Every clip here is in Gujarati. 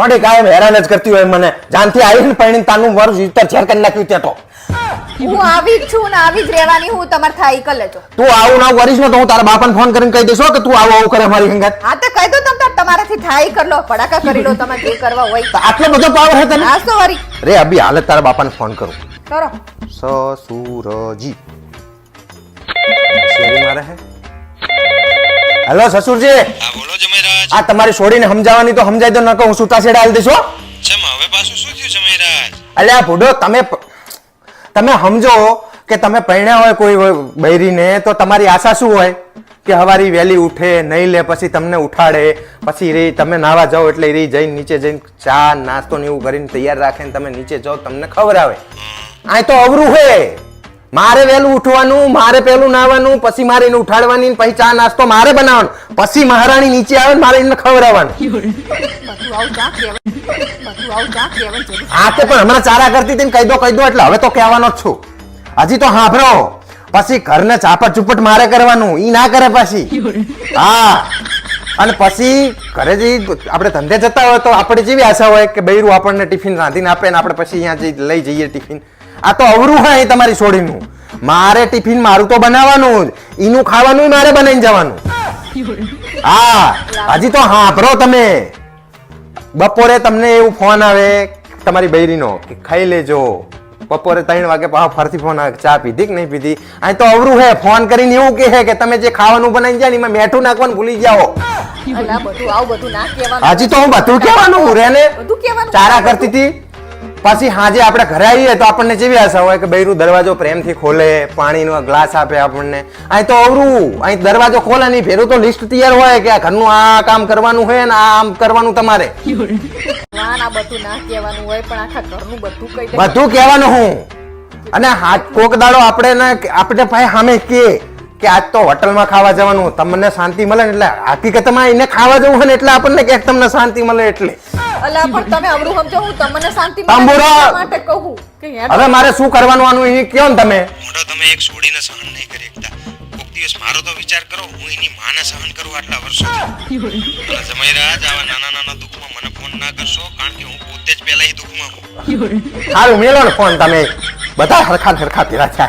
ઓડી કાયમ હેરાન જ કરતી હોય મને જાનથી આવીને પૈણીને તાનું વર જીતર ઝેર કરી નાખ્યું તે તો હું આવી જ છું ને આવી જ રહેવાની હું તમાર થાય કર લેજો તું આવું ના કરીશ ને તો હું તારા બાપાને ફોન કરીને કહી દઈશ કે તું આવું કરે મારી હંગાત હા તો કહી દો તમે તમારાથી થાય કર લો પડાકા કરી લો તમે જે કરવા હોય તો આટલો બધો પાવર હે તને આજ તો વરી રે અભી હાલત તારા બાપાને ફોન કરું કરો સસુરજી શેરી મારે હે હેલો સસુરજી હા બોલો જમેરાજ આ તમારી છોડીને સમજાવવાની તો સમજાઈ દો નકો હું સુતા છેડા હાલ દેશો ચમ હવે પાછું શું થયું જમેરાજ અલ્યા ભૂડો તમે સમજો કે તમે પૈણ્યા હોય કોઈ બૈરીને તો તમારી આશા શું હોય કે હવારી વહેલી ઉઠે નહીં લે પછી તમને ઉઠાડે પછી રે તમે નાવા જાઓ એટલે રે જઈને નીચે જઈને ચા નાસ્તો ને એવું કરીને તૈયાર રાખે ને તમે નીચે જાઓ તમને ખવડાવે આ તો અવરું હે મારે વહેલું ઉઠવાનું મારે પેલું નાવાનું પછી મારે એને ઉઠાડવાની પછી ચા નાસ્તો મારે બનાવવાનો પછી મહારાણી નીચે આવે ને મારે એને ખવડાવવાનું બધું આવું ચા કહેવાય જરૂર હા તે પણ હમણાં ચારા કરતી હતી ને કહી દો એટલે હવે તો કહેવાનો જ છું હજી તો સાંભળો પછી ઘરને ચાપટ ચુપટ મારે કરવાનું ઈ ના કરે પછી હા અને પછી ઘરે જઈ આપણે ધંધે જતા હોય તો આપણે જેવી આશા હોય કે બૈરું આપણને ટિફિન રાંધીને આપે ને આપણે પછી અહીંયા લઈ જઈએ ટિફિન આ તો અવરું હોય તમારી છોડીનું મારે ટિફિન મારું તો બનાવવાનું જ ઈનું ખાવાનું મારે બનાવીને જવાનું હા હજી તો સાંભળો તમે બપોરે તમને એવું ફોન આવે તમારી બૈરીનો કે ખાઈ લેજો બપોરે 3 વાગે પાછો ફરતી ફોન આવે ચા પીધી કે નહીં પીધી અહીં તો અવરું હે ફોન કરીને એવું કહે કે તમે જે ખાવાનું બનાવી જાય ને એમાં મીઠું નાખવાનું ભૂલી જાઓ અલા બધું આવું બધું ના કહેવાનું હજી તો હું બધું કહેવાનું રેને બધું કહેવાનું ચારા કરતી હતી પછી હાજે આપણે ઘરે આવીએ તો આપણને જેવી આશા હોય કે બૈરું દરવાજો પ્રેમથી ખોલે પાણીનો ગ્લાસ આપે આપણને અહીં તો અવરું અહીં દરવાજો ખોલે નહીં ફેરું તો લિસ્ટ તૈયાર હોય કે આ ઘરનું આ કામ કરવાનું હોય ને આ આમ કરવાનું તમારે ના બધું ના કહેવાનું હોય પણ આખા ઘરનું બધું કહી દે બધું કહેવાનું હું અને હાથ કોક દાડો આપણે ભાઈ સામે કે આજ તો હોટલમાં ખાવા જવાનું તમને શાંતિ મળે ને એટલે હકીકતમાં એને ખાવા જવું હોય ને એટલે આપણને કે તમને શાંતિ મળે એટલે અલા પણ તમે અવરું સમજો હું તમને શાંતિ તંબુરો! માટે કહું કે યાર હવે મારે શું કરવાનું આનું એ કહો ને તમે મોટો તમે એક છોડીને સહન નહીં કરી શકતા કોક દિવસ મારો તો વિચાર કરો હું એની માને સહન કરું આટલા વર્ષોથી જમેરાજ આવા નાના નાના દુઃખમાં મને ફોન ના કરશો કારણ કે હું પોતે જ પહેલા એ દુઃખમાં હું સારું મેલો ને ફોન તમે બધા હરખા ભેરા છે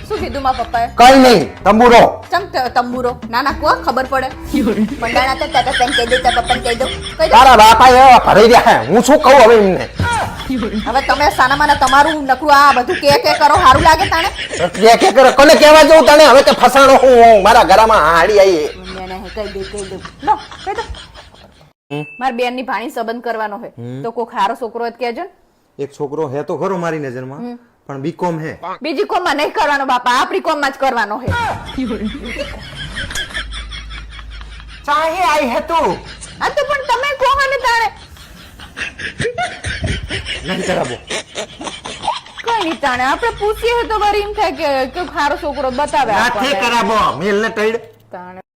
શું કીધું મારા પપ્પાએ કઈ નહીં તંબુરો ચમ તંબુરો ના કો ખબર પડે મંડાણા તો તાતા તને કહી દે તારા પપ્પાને કહી દો તારા બાપા એવા ભરાઈ રહ્યા હે હું શું કહું હવે એમને હવે તમે સાનામાના તમારું નકરું આ બધું કે કરો સારું લાગે તાણે કે કરે કોને કહેવા જવું તને હવે કે ફસાણો હું મારા ઘરમાં હાડી આવી મેને કહી દે લો કહી દો માર બેન ની ભાણી સંબંધ કરવાનો હોય તો કોઈ ખારો છોકરો હોય તો કહેજો ને એક છોકરો હે તો ખરો મારી નજરમાં પણ બીકોમ હે બીજી કોમમાં નહીં કરવાનો બાપા આપણી કોમમાં જ કરવાનો હે ચાહે આઈ હે તું આ તો પણ તમે કોહો ને તાણે નહીં કરાવો કઈ નહીં તાણે આપણે પૂછીએ તો વરી એમ થાય કે ખારો છોકરો બતાવે નાથી કરાવો મેલ ને ટઈડ તાણે